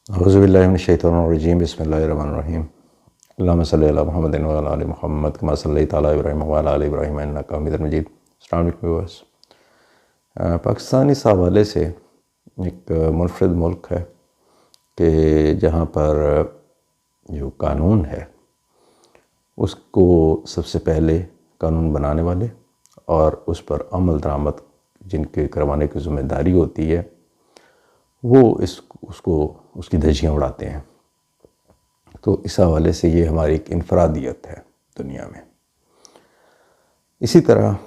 औज़ुबिल्लाहि मिनश्शैतानिर्रजीम बिस्मिल्लाहिर्रहमानिर्रहीम अल्लाहुम्मा सल्लि अला मुहम्मदिन व अला आलि मुहम्मद कमा सल्लैता अला इब्राहीम व अला आलि इब्राहीम इन्नका हमीदुम मजीद। अस्सलाम वालेकुम व्यूअर्स। पाकिस्तान इस हवाले से एक मुनफ़रिद मुल्क है कि जहाँ पर जो कानून है उसको सबसे पहले कानून बनाने वाले और उस पर अमल दरामद जिनके करवाने की ज़िम्मेदारी होती है वो उसको उसकी धज्जियाँ उड़ाते हैं। तो इस हवाले से ये हमारी एक इनफरादियत है दुनिया में। इसी तरह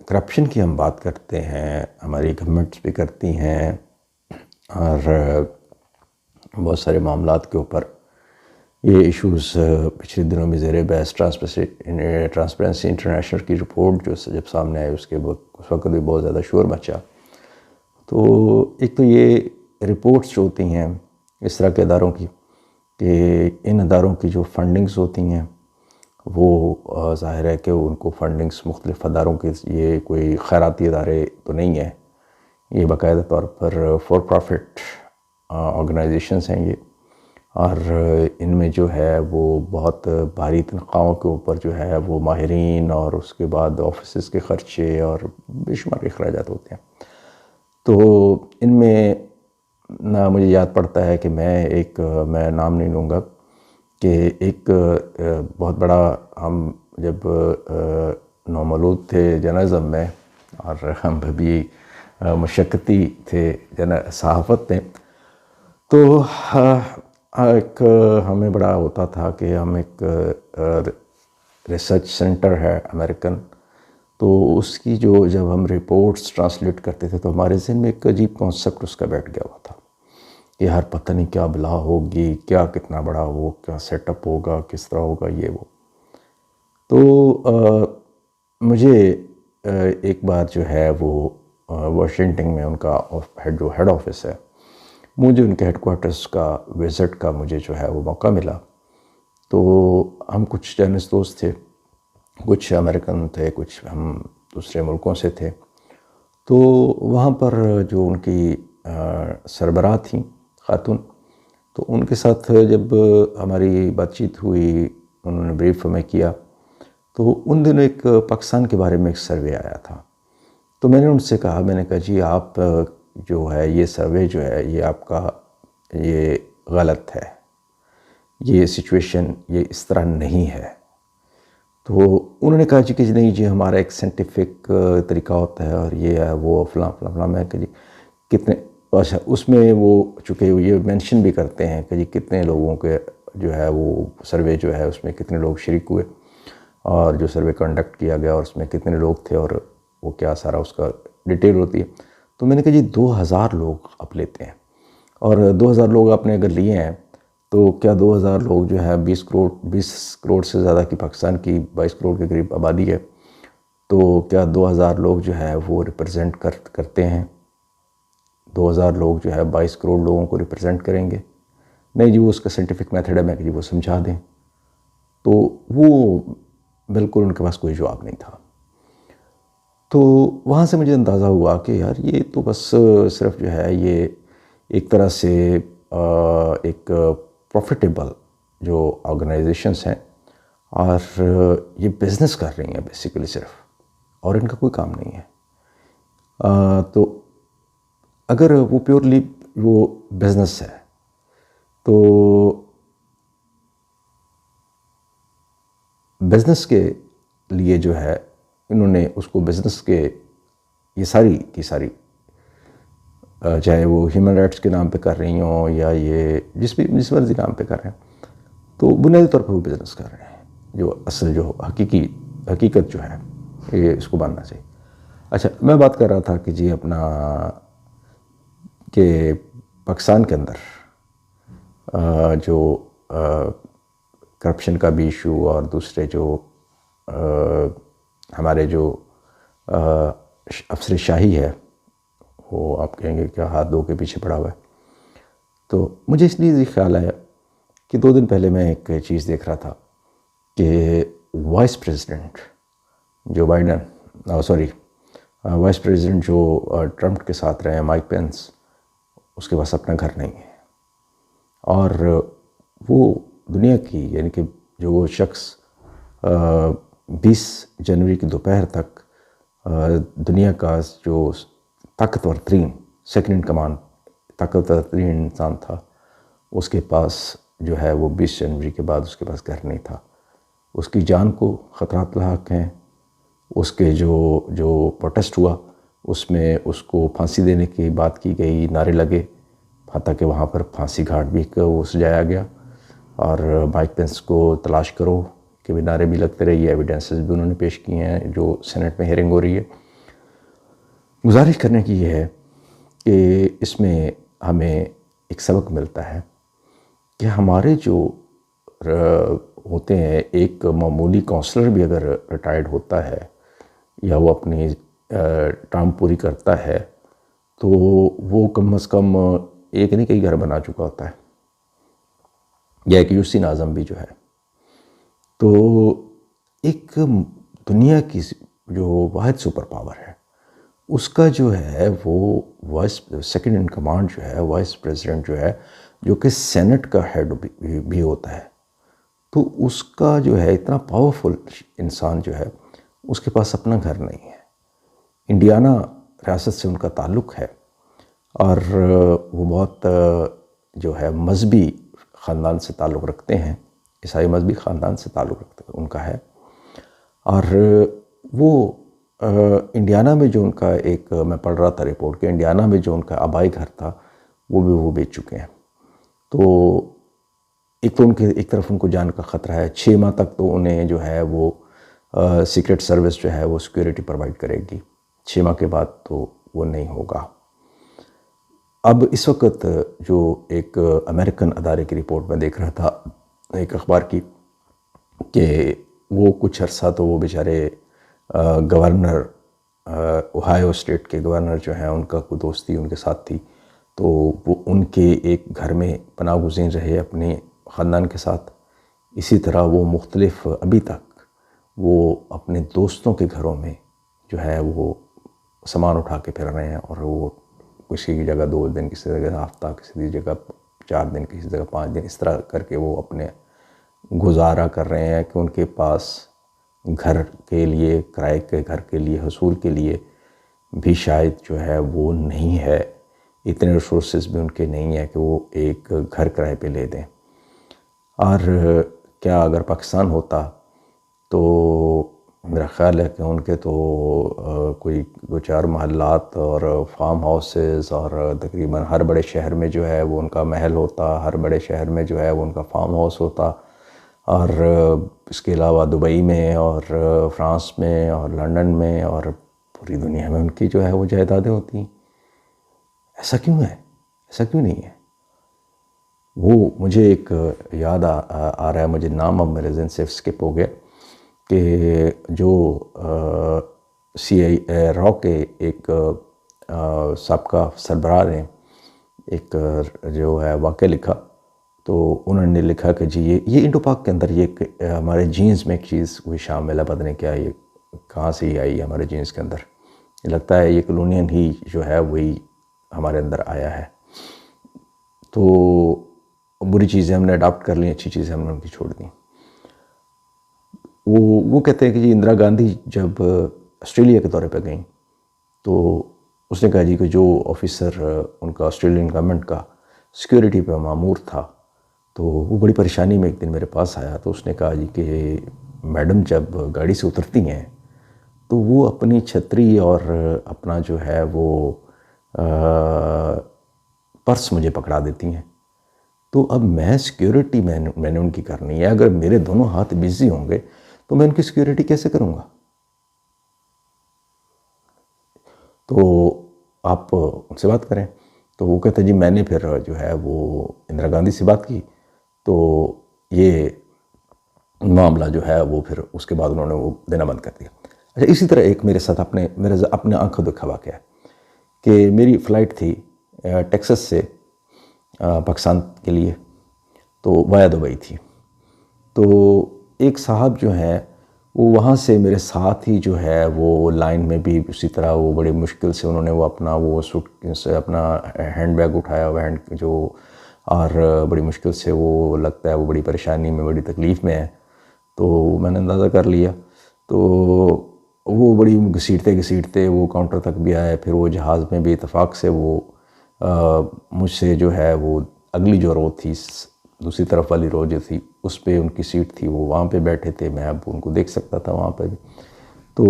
करप्शन की हम बात करते हैं, हमारी गवर्नमेंट्स भी करती हैं और बहुत सारे मामलात के ऊपर ये इश्यूज़ पिछले दिनों में ज़ेर बहस ट्रांसपेरेंसी इंटरनेशनल की रिपोर्ट जो जब सामने आई उस वक्त भी बहुत ज़्यादा शोर मचा। तो एक तो ये रिपोर्ट्स जो होती हैं इस तरह के अदारों की कि इन अदारों की जो फंडिंग्स होती हैं वो ज़ाहिर है कि उनको फंडिंग्स मुख्तलिफ़ अदारों के, ये कोई खैराती अदारे तो नहीं है, ये बाकायदा तौर पर फॉर प्रॉफिट ऑर्गेनाइजेशंस हैं ये। और इनमें जो है वो बहुत भारी तनख्वाहों के ऊपर जो है वो माहिरीन और उसके बाद ऑफिस के ख़र्चे और बेशुमार अखराजात होते हैं। तो इनमें ना मुझे याद पड़ता है कि मैं नाम नहीं लूँगा कि एक बहुत बड़ा, हम जब नौमौलूद थे जर्नलिज़म में और हम भी मशक्क़ती थे सहाफ़त में, तो एक हमें बड़ा होता था कि हम एक रिसर्च सेंटर है अमेरिकन, तो उसकी जो जब हम रिपोर्ट्स ट्रांसलेट करते थे तो हमारे ज़हन में एक अजीब कॉन्सेप्ट उसका बैठ गया हुआ था कि यार पता नहीं क्या बला होगी, क्या कितना बड़ा वो क्या सेटअप होगा, किस तरह होगा ये वो। तो मुझे एक बार जो है वो वाशिंगटन में उनका जो हेड ऑफिस है, मुझे उनके हेडक्वार्टर्स का विज़िट का मुझे जो है वो मौका मिला। तो हम कुछ जर्नलिस्ट दोस्त थे, कुछ अमेरिकन थे, कुछ हम दूसरे मुल्कों से थे। तो वहाँ पर जो उनकी सरबराह थी खातून, तो उनके साथ जब हमारी बातचीत हुई, उन्होंने ब्रीफ हमें किया, तो उन दिनों एक पाकिस्तान के बारे में एक सर्वे आया था। तो मैंने उनसे कहा, मैंने कहा जी आप जो है ये सर्वे जो है ये आपका ये गलत है, ये सिचुएशन ये इस तरह नहीं है। तो उन्होंने कहा जी कि नहीं जी हमारा एक साइंटिफिक तरीका होता है और ये है वो फलां फलां फलां। मैं कहा जी कितने, अच्छा उसमें वो चूँकि ये मेंशन भी करते हैं कि जी कितने लोगों के जो है वो सर्वे जो है उसमें कितने लोग शरीक हुए और जो सर्वे कंडक्ट किया गया और उसमें कितने लोग थे और वो क्या सारा उसका डिटेल होती है। तो मैंने कहा जी 2000 लोग आप लेते हैं और 2000 लोग आपने अगर लिए हैं तो क्या 2000 लोग जो है 20 करोड़ से ज़्यादा की पाकिस्तान की 22 करोड़ के करीब आबादी है, तो क्या 2000 लोग जो है वो रिप्रेजेंट करते हैं? 2000 लोग जो है 22 करोड़ लोगों को रिप्रेजेंट करेंगे? नहीं जी, वो उसका साइंटिफिक मेथड है, मैं कि जी वो समझा दें। तो वो बिल्कुल उनके पास कोई जवाब नहीं था। तो वहाँ से मुझे अंदाज़ा हुआ कि यार ये तो बस सिर्फ जो है ये एक तरह से एक प्रॉफिटेबल जो ऑर्गेनाइजेशंस हैं और ये बिज़नेस कर रही हैं बेसिकली सिर्फ, और इनका कोई काम नहीं है। तो अगर वो प्योरली वो बिज़नेस है तो बिज़नेस के लिए जो है इन्होंने उसको बिज़नेस के ये सारी की सारी, चाहे वो ह्यूमन राइट्स के नाम पे कर रही हों या ये जिस मर्जी नाम पे कर रहे हैं, तो बुनियादी तौर पर वो बिज़नेस कर रहे हैं। जो असल जो हकीकत जो है ये इसको मानना चाहिए। अच्छा, मैं बात कर रहा था कि जी अपना कि पाकिस्तान के अंदर जो करप्शन का भी इशू और दूसरे जो हमारे जो अफसर शाही है वो आप कहेंगे क्या हाथ धो के पीछे पड़ा हुआ है। तो मुझे इसलिए ख्याल आया कि 2 दिन पहले मैं एक चीज़ देख रहा था कि वाइस प्रेसिडेंट जो बाइडन, वाइस प्रेसिडेंट जो ट्रंप के साथ रहे हैं, माइक पेंस, उसके पास अपना घर नहीं है। और वो दुनिया की, यानी कि जो वो शख्स 20 जनवरी की दोपहर तक दुनिया का जो ताकतवर तरीन सेकंड इन कमांड ताकतवर तरीन इंसान था, उसके पास जो है वो 20 जनवरी के बाद उसके पास घर नहीं था। उसकी जान को ख़तरात लाहक हैं। उसके जो प्रोटेस्ट हुआ उसमें उसको फांसी देने की बात की गई, नारे लगे, हत्ता कि वहाँ पर फांसी घाट भी वो सजाया गया। और माइक पेंस को तलाश करो के भी नारे भी लगते रहे। एविडेंसेस भी उन्होंने पेश किए हैं जो सेनेट में हियरिंग हो रही है। गुजारिश करने की ये है कि इसमें हमें एक सबक मिलता है कि हमारे जो होते हैं, एक मामूली काउंसलर भी अगर रिटायर्ड होता है या वो अपनी टर्म पूरी करता है तो वो कम से कम एक नहीं कई घर बना चुका होता है, या एक यूसी नाज़म भी जो है। तो एक दुनिया की जो वाहिद सुपर पावर है उसका जो है वो वाइस सेकंड इन कमांड जो है, वाइस प्रेसिडेंट जो है, जो कि सेनेट का हेड भी होता है, तो उसका जो है इतना पावरफुल इंसान जो है उसके पास अपना घर नहीं है। इंडियाना रियासत से उनका ताल्लुक़ है और वो बहुत जो है मजहबी ख़ानदान से ताल्लुक़ रखते हैं, ईसाई मजहबी ख़ानदान से ताल्लुक़ रखते हैं उनका है। और वो इंडियाना में जो उनका एक, मैं पढ़ रहा था रिपोर्ट कि इंडियाना में जो उनका आबाई घर था वो भी वो बेच चुके हैं। तो एक तो उनके एक तरफ उनको जान का ख़तरा है। 6 माह तक तो उन्हें जो है वो सीक्रेट सर्विस जो है वो सिक्योरिटी प्रोवाइड करेगी। 6 माह के बाद तो वो नहीं होगा। अब इस वक्त जो एक अमेरिकन अदारे की रिपोर्ट में देख रहा था एक अखबार की, कि वो कुछ अर्सा तो वो बेचारे गवर्नर ओहायो स्टेट के गवर्नर जो हैं उनका कोई दोस्ती उनके साथ थी, तो वो उनके एक घर में पनाह गुज़ीर रहे अपने ख़ानदान के साथ। इसी तरह वो मुख्तलिफ़ अभी तक वो अपने दोस्तों के घरों में जो है वो सामान उठा के फिर रहे हैं, और वो किसी की जगह 2 दिन, किसी जगह हफ्ता, किसी जगह 4 दिन, किसी जगह 5 दिन, इस तरह करके वो अपने गुजारा कर रहे हैं कि उनके पास घर के लिए, किराए के घर के लिए, हसूल के लिए भी शायद जो है वो नहीं है, इतने रिसोर्सेज भी उनके नहीं है कि वो एक घर किराए पे ले दें। और क्या अगर पाकिस्तान होता तो मेरा ख़्याल है कि उनके तो कोई 2-4 महल्लात और फार्म हाउसेस, और तकरीबन हर बड़े शहर में जो है वो उनका महल होता, हर बड़े शहर में जो है वो उनका फार्म हाउस होता, और इसके अलावा दुबई में और फ्रांस में और लंदन में और पूरी दुनिया में उनकी जो है वो जायदादें होती। ऐसा क्यों है? ऐसा क्यों नहीं है? वो मुझे एक याद आ रहा है, मुझे नाम अब मेरे ज़हन से स्किप हो गया, कि जो CIA रॉ के एक साबका सरबराह ने एक जो है वाक़या लिखा, तो उन्होंने लिखा कि जी ये इंडो पाक के अंदर ये हमारे जीन्स में एक चीज़ कोई शामिल है, पता नहीं क्या, ये कहाँ से ही आई हमारे जीन्स के अंदर। ये लगता है ये कॉलोनियन ही जो है वही हमारे अंदर आया है। तो बुरी चीज़ें हमने अडॉप्ट कर ली, अच्छी चीज़ें हमने उनकी छोड़ दी। वो कहते हैं कि जी इंदिरा गांधी जब ऑस्ट्रेलिया के दौरे पर गई तो उसने कहा जी कि जो ऑफिसर उनका ऑस्ट्रेलियन गवर्नमेंट का सिक्योरिटी पे मामूर था, तो वो बड़ी परेशानी में एक दिन मेरे पास आया। तो उसने कहा जी कि मैडम जब गाड़ी से उतरती हैं तो वो अपनी छतरी और अपना जो है वो पर्स मुझे पकड़ा देती हैं। तो अब मैं सिक्योरिटी मैंने उनकी करनी है, अगर मेरे दोनों हाथ बिजी होंगे तो मैं उनकी सिक्योरिटी कैसे करूँगा? तो आप उनसे बात करें। तो वो कहते जी मैंने फिर जो है वो इंदिरा गांधी से बात की, तो ये मामला जो है वो फिर उसके बाद उन्होंने वो देना बंद कर दिया। अच्छा, इसी तरह एक मेरे साथ मेरे अपने आंखों देखा वाक़या है कि मेरी फ़्लाइट थी टेक्सास से पाकिस्तान के लिए, तो वाया दुबई थी। तो एक साहब जो हैं वो वहाँ से मेरे साथ ही जो है वो लाइन में भी उसी तरह वो बड़ी मुश्किल से उन्होंने वो अपना वो सूट से अपना हैंड बैग उठाया, हैंड जो और बड़ी मुश्किल से वो लगता है वो बड़ी परेशानी में, बड़ी तकलीफ़ में है। तो मैंने अंदाज़ा कर लिया। तो वो बड़ी घसीटते घसीटते वो काउंटर तक भी आए। फिर वो जहाज़ में भी इत्तेफाक से वो मुझसे जो है वो अगली जो रो थी, दूसरी तरफ वाली रो जो थी, उस पे उनकी सीट थी, वो वहाँ पे बैठे थे। मैं अब उनको देख सकता था वहाँ पे भी। तो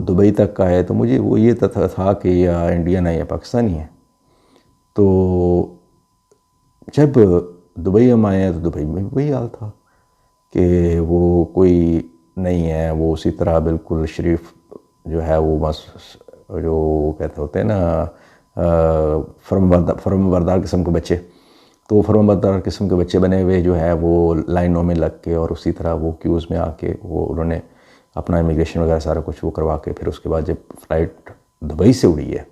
दुबई तक आए तो मुझे वो ये था कि या इंडियन है या पाकिस्तानी है। तो जब दुबई हम आए हैं तो दुबई में वही हाल था कि वो कोई नहीं है, वो उसी तरह बिल्कुल शरीफ जो है वो बस जो कहते होते हैं ना फर्मबरदार किस्म के बच्चे, तो फर्मबरदार किस्म के बच्चे बने हुए जो है वो लाइनों में लग के और उसी तरह वो क्यूज़ में आके वो उन्होंने अपना इमिग्रेशन वगैरह सारा कुछ वो करवा के, फिर उसके बाद जब फ़्लाइट दुबई से उड़ी है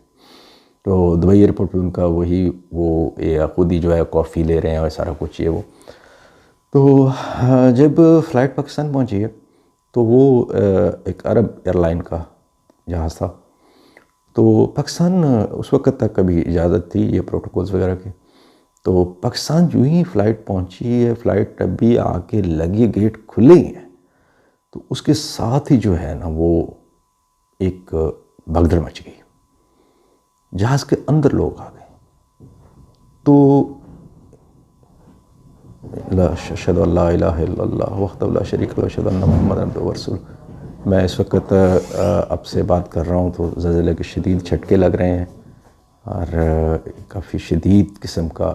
तो दुबई एयरपोर्ट पे उनका वही वो खुद ही जो है कॉफ़ी ले रहे हैं और सारा कुछ ये वो। तो जब फ़्लाइट पाकिस्तान पहुंची है तो वो एक अरब एयरलाइन का जहाज़ था। तो पाकिस्तान उस वक़्त तक कभी इजाज़त थी ये प्रोटोकॉल्स वगैरह की। तो पाकिस्तान जो ही फ़्लाइट पहुंची है, फ़्लाइट अभी आके लगी, गेट खुले ही हैं, तो उसके साथ ही जो है ना वो एक भगदड़ मच गई। जहाज़ के अंदर लोग आ गए। तो अशहदु अल्ला इलाहा इल्लल्लाह वहदहु ला शरीका लहू व अशहदु अन्ना मुहम्मदन अब्दुहु व रसूलुहु। मैं इस वक्त आपसे बात कर रहा हूँ तो ज़लज़ले के शदीद झटके लग रहे हैं और काफ़ी शदीद किस्म का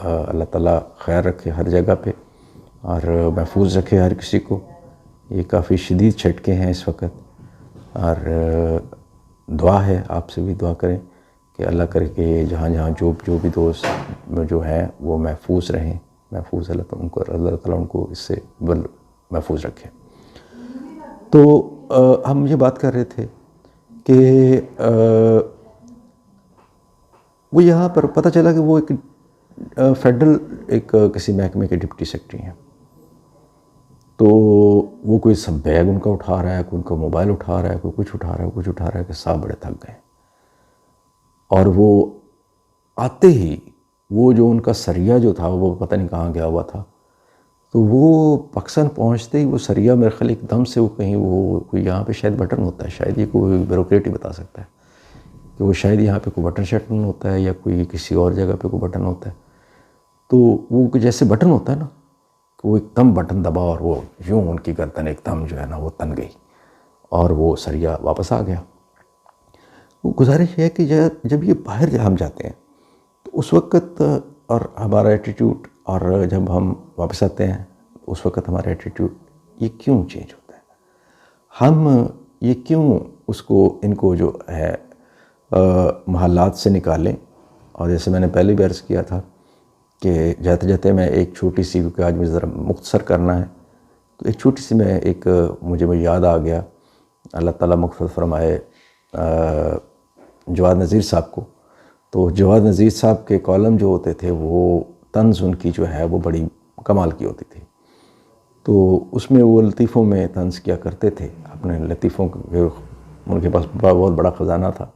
अल्लाह ताला खैर रखे हर जगह पे और महफूज रखे हर किसी को। ये काफ़ी शदीद झटके हैं इस वक्त और दुआ है, आपसे भी दुआ करें कि अल्लाह करे कि जहाँ जहाँ जो भी दोस्त जो हैं वो महफूज रहें, महफूज अल्लाह ताला उनको इससे महफूज रखे। तो हम ये बात कर रहे थे कि वो यहाँ पर पता चला कि वो एक फेडरल एक किसी महकमे के डिप्टी सेक्रेटरी हैं। तो वो कोई सब बैग उनका उठा रहा है, कोई उनका मोबाइल उठा रहा है, कोई कुछ उठा रहा है, कुछ उठा रहा है कि साहब बड़े थक गए। और वो आते ही वो जो उनका सरिया जो था वो पता नहीं कहाँ गया हुआ था। तो वो पाकिस्तान पहुँचते ही वो सरिया मेरे ख्याल एकदम से वो कहीं वो कोई यहाँ पे शायद बटन होता है, शायद ये कोई ब्यूरोक्रेट ही बता सकता है कि वो शायद यहाँ पे कोई बटन शटन होता है या कोई किसी और जगह पे कोई बटन होता है। तो वो जैसे बटन होता है ना, वो एकदम बटन दबा और वो यूँ उनकी गर्दन एकदम जो है ना वो तन गई और वो सरिया वापस आ गया। वो गुजारिश है कि जब ये बाहर हम जाते हैं तो उस वक़्त और हमारा एटीट्यूड और जब हम वापस आते हैं उस वक़्त हमारा एटीट्यूड ये क्यों चेंज होता है? हम ये क्यों उसको इनको जो है महल्लात से निकालें? और जैसे मैंने पहले भी अर्ज़ किया था कि जाते जाते मैं एक छोटी सी, क्योंकि आज मुझे ज़रा मुख्तसर करना है, तो एक छोटी सी मैं एक मुझे याद आ गया, अल्लाह ताला मग़फ़िरत फ़रमाए जवाद नज़ीर साहब को। तो जवाद नज़ीर साहब के कॉलम जो होते थे वो तंज़ उनकी जो है वो बड़ी कमाल की होती थी। तो उसमें वो लतीफ़ों में तंज़ किया करते थे, अपने लतीफ़ों के उनके पास बहुत बड़ा ख़जाना था।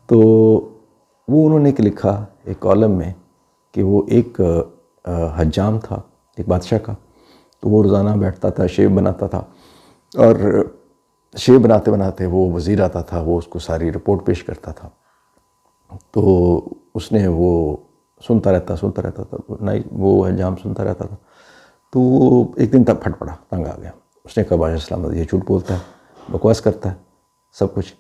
तो वो उन्होंने लिखा एक कॉलम में कि वो एक हज्जाम था एक बादशाह का। तो वो रोज़ाना बैठता था, शेव बनाता था और शेव बनाते बनाते वो वज़ीर आता था, वो उसको सारी रिपोर्ट पेश करता था। तो उसने वो सुनता रहता था, नहीं वो हज्जाम सुनता रहता था। तो वो एक दिन तक फट पड़ा, तंग आ गया। उसने कहा बादशाह सलामत ये झूठ बोलता है, बकवास करता है सब कुछ,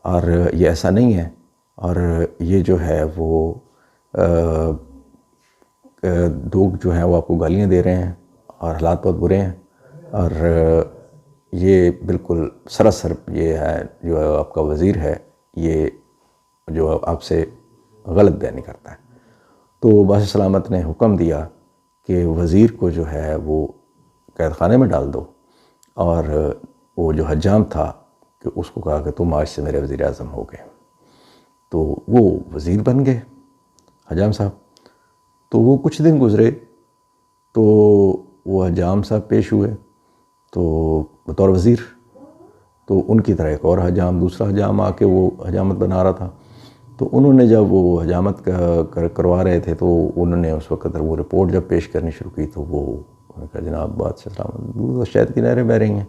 और ये ऐसा नहीं है, और ये जो है वो लोग जो हैं वो आपको गालियाँ दे रहे हैं और हालात बहुत बुरे हैं, और ये बिल्कुल सरासर ये है जो आपका वज़ीर है ये जो आपसे गलत बयानी करता है। तो बादशाह सलामत ने हुक्म दिया कि वज़ीर को जो है वो कैद खाने में डाल दो, और वो जो हज्जाम था कि उसको कहा कि तुम आज से मेरे वज़ीर आज़म हो गए। तो वो वज़ीर बन गए हज्जाम साहब। तो वो कुछ दिन गुज़रे तो वो हज्जाम साहब पेश हुए तो बतौर वज़ीर। तो उनकी तरह एक और हज्जाम, दूसरा हज्जाम आके वो हजामत बना रहा था। तो उन्होंने जब वो हजामत करवा रहे थे तो उन्होंने उस वक्त वो रिपोर्ट जब पेश करनी शुरू की तो वो उन्होंने कहा जनाब बादशाह सलामत तो शहद की नहरें बह रही हैं।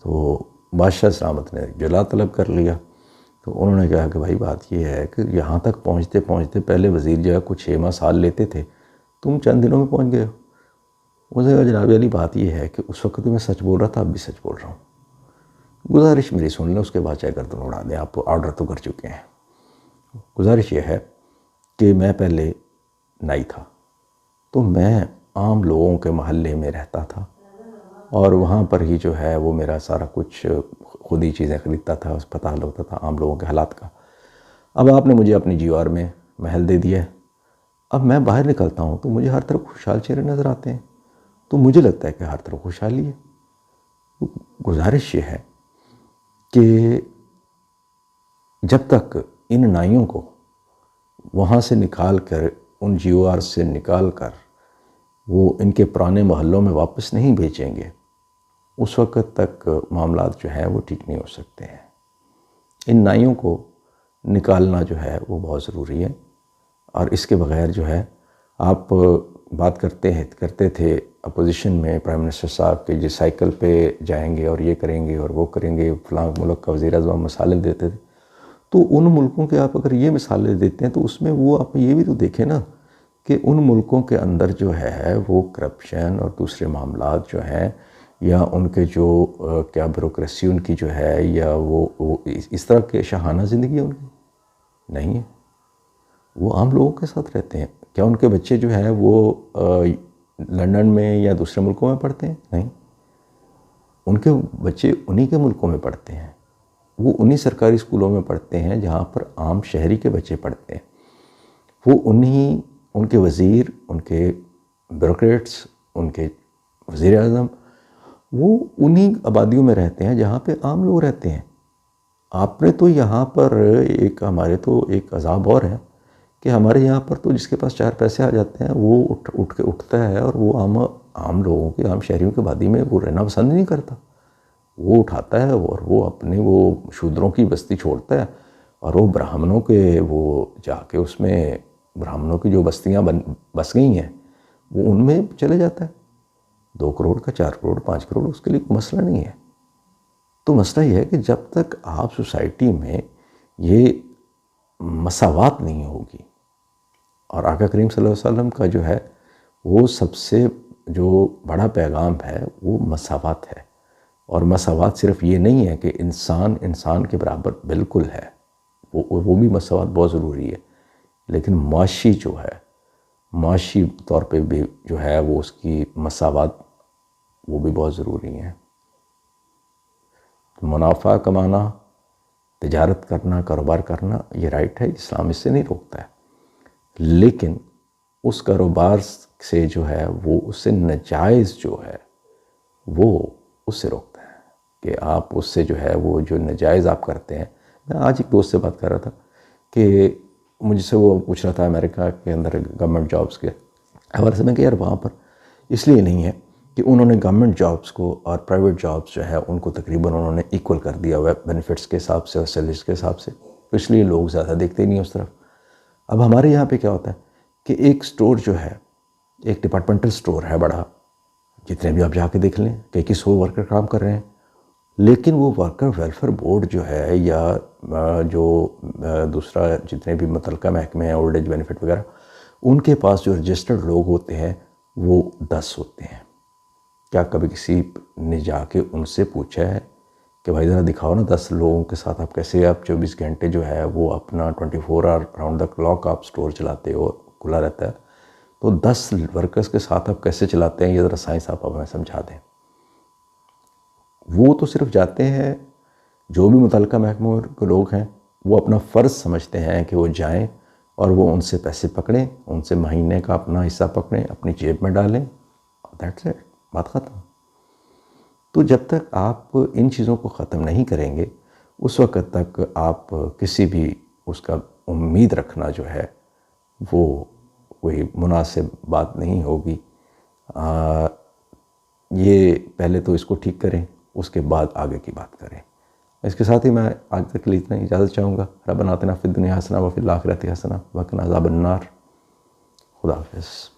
तो बादशाह सलामत ने जला तलब कर लिया। तो उन्होंने कहा कि भाई बात ये है कि यहाँ तक पहुँचते पहुँचते पहले वज़ीर जो है कुछ 6 माह साल लेते थे, तुम चंद दिनों में पहुँच गए हो। उसने कहा जनाब वाली बात ये है कि उस वक्त तो मैं सच बोल रहा था, अब भी सच बोल रहा हूँ, गुजारिश मेरी सुन लें, उसके बाद चाहे गर्दन उड़ा दें, आप ऑर्डर तो कर चुके हैं। गुजारिश ये है कि मैं पहले नाई था, तो मैं आम लोगों के महल्ले में रहता था और वहाँ पर ही जो है वो मेरा सारा कुछ खुद ही चीज़ें ख़रीदता था, पता होता था आम लोगों के हालात का। अब आपने मुझे अपनी जीवार में महल दे दिया है, अब मैं बाहर निकलता हूँ तो मुझे हर तरफ खुशहाल चेहरे नज़र आते हैं, तो मुझे लगता है कि हर तरफ खुशहाली है। गुजारिश ये है कि जब तक इन नाइयों को वहाँ से निकाल कर, उन जीवार से निकाल कर वो इनके पुराने महलों में वापस नहीं भेजेंगे, उस वक़्त तक मामलात जो हैं वो ठीक नहीं हो सकते हैं। इन नाइयों को निकालना जो है वो बहुत ज़रूरी है। और इसके बग़ैर जो है आप बात करते थे अपोजिशन में प्राइम मिनिस्टर साहब के जिस साइकिल पे जाएंगे और ये करेंगे और वो करेंगे, फ़लाँ मुल्क का वज़ीर-ए-आज़म मिसालें देते थे। तो उन मुल्कों के आप अगर ये मिसालें देते हैं तो उसमें वो आप ये भी तो देखें ना कि उन मुल्कों के अंदर जो है वो करप्शन और दूसरे मामलात जो हैं, या उनके जो क्या ब्यूरोक्रेसी उनकी जो है, या वो इस तरह के शाहाना ज़िंदगी है उनकी नहीं है। वो आम लोगों के साथ रहते हैं। क्या उनके बच्चे जो है वो लंदन में या दूसरे मुल्कों में पढ़ते हैं? नहीं, उनके बच्चे उन्हीं के मुल्कों में पढ़ते हैं, वो उन्हीं सरकारी स्कूलों में पढ़ते हैं जहाँ पर आम शहरी के बच्चे पढ़ते हैं। वो उन्हीं, उनके वज़ीर, उनके ब्यूरोक्रेट्स, उनके वज़ीर-ए-आज़म, वो उन्हीं आबादियों में रहते हैं जहाँ पे आम लोग रहते हैं। आपने तो यहाँ पर एक, हमारे तो एक अज़ाब और है कि हमारे यहाँ पर तो जिसके पास 4 पैसे आ जाते हैं वो उठता है और वो आम लोगों के, आम शहरियों के आबादी में वो रहना पसंद नहीं करता। वो उठाता है और वो अपने वो शूद्रों की बस्ती छोड़ता है और वो ब्राह्मणों के वो जाके उसमें ब्राह्मणों की जो बस्तियाँ बस गई हैं वो उनमें चले जाता है। 2 करोड़ का 4 करोड़ 5 करोड़ उसके लिए कोई मसला नहीं है। तो मसला ये है कि जब तक आप सोसाइटी में ये मसावात नहीं होगी, और आका करीम सल्लल्लाहु अलैहि वसल्लम का जो है वो सबसे जो बड़ा पैगाम है वो मसावात है। और मसावात सिर्फ ये नहीं है कि इंसान इंसान के बराबर बिल्कुल है, वो भी मसावात बहुत ज़रूरी है, लेकिन माशी जो है, माशी तौर पे भी जो है वो उसकी मसावात वो भी बहुत ज़रूरी है। मुनाफा कमाना, तिजारत करना, कारोबार करना ये राइट है, इस्लाम इससे नहीं रोकता है, लेकिन उस कारोबार से जो है वो उससे नाजायज़ जो है वो उससे रोकता है कि आप उससे जो है वो जो नाजायज़ आप करते हैं। मैं आज एक दोस्त से बात कर रहा था कि मुझसे वो पूछ रहा था अमेरिका के अंदर गवर्नमेंट जॉब्स के हवाले से। मैं कि यार वहाँ पर इसलिए नहीं है कि उन्होंने गवर्नमेंट जॉब्स को और प्राइवेट जॉब्स जो है उनको तकरीबन उन्होंने इक्वल कर दिया हुआ है बेनिफिट्स के हिसाब से और सैलरीज के हिसाब से, तो इसलिए लोग ज़्यादा देखते ही नहीं उस तरफ। अब हमारे यहाँ पे क्या होता है कि एक स्टोर जो है, एक डिपार्टमेंटल स्टोर है बड़ा, जितने भी आप जाके देख लें कि 100 वर्कर काम कर रहे हैं, लेकिन वो वर्कर वेलफेयर बोर्ड जो है या जो दूसरा जितने भी मुतल्लिका महकमे हैं, ओल्ड एज बेनिफिट वगैरह, उनके पास जो रजिस्टर्ड लोग होते हैं वो 10 होते हैं। क्या कभी किसी ने जाके उनसे पूछा है कि भाई ज़रा दिखाओ ना 10 लोगों के साथ आप कैसे, आप 24 घंटे जो है वो अपना 24 आवर राउंड द क्लॉक आप स्टोर चलाते हो, खुला रहता है, तो 10 वर्कर्स के साथ आप कैसे चलाते हैं, ये ज़रा साइंस आप हमें समझा दें। वो तो सिर्फ जाते हैं, जो भी मुतल्लिका महकमे के लोग हैं वो अपना फ़र्ज़ समझते हैं कि वो जाएं और वो उनसे पैसे पकड़ें, उनसे महीने का अपना हिस्सा पकड़ें, अपनी जेब में डालें, दैट्स इट, बात ख़त्म। तो जब तक आप इन चीज़ों को ख़त्म नहीं करेंगे उस वक़्त तक आप किसी भी उसका उम्मीद रखना जो है वो कोई मुनासिब बात नहीं होगी। ये पहले तो इसको ठीक करें, उसके बाद आगे की बात करें। इसके साथ ही मैं आज तक के लिए इतना इजाज़त चाहूँगा। रब्बना आतिना फिद दुनिया हसना व फिल आखिरति हसना व क़िना अज़ाबन्नार। खुदा हाफ़िज़।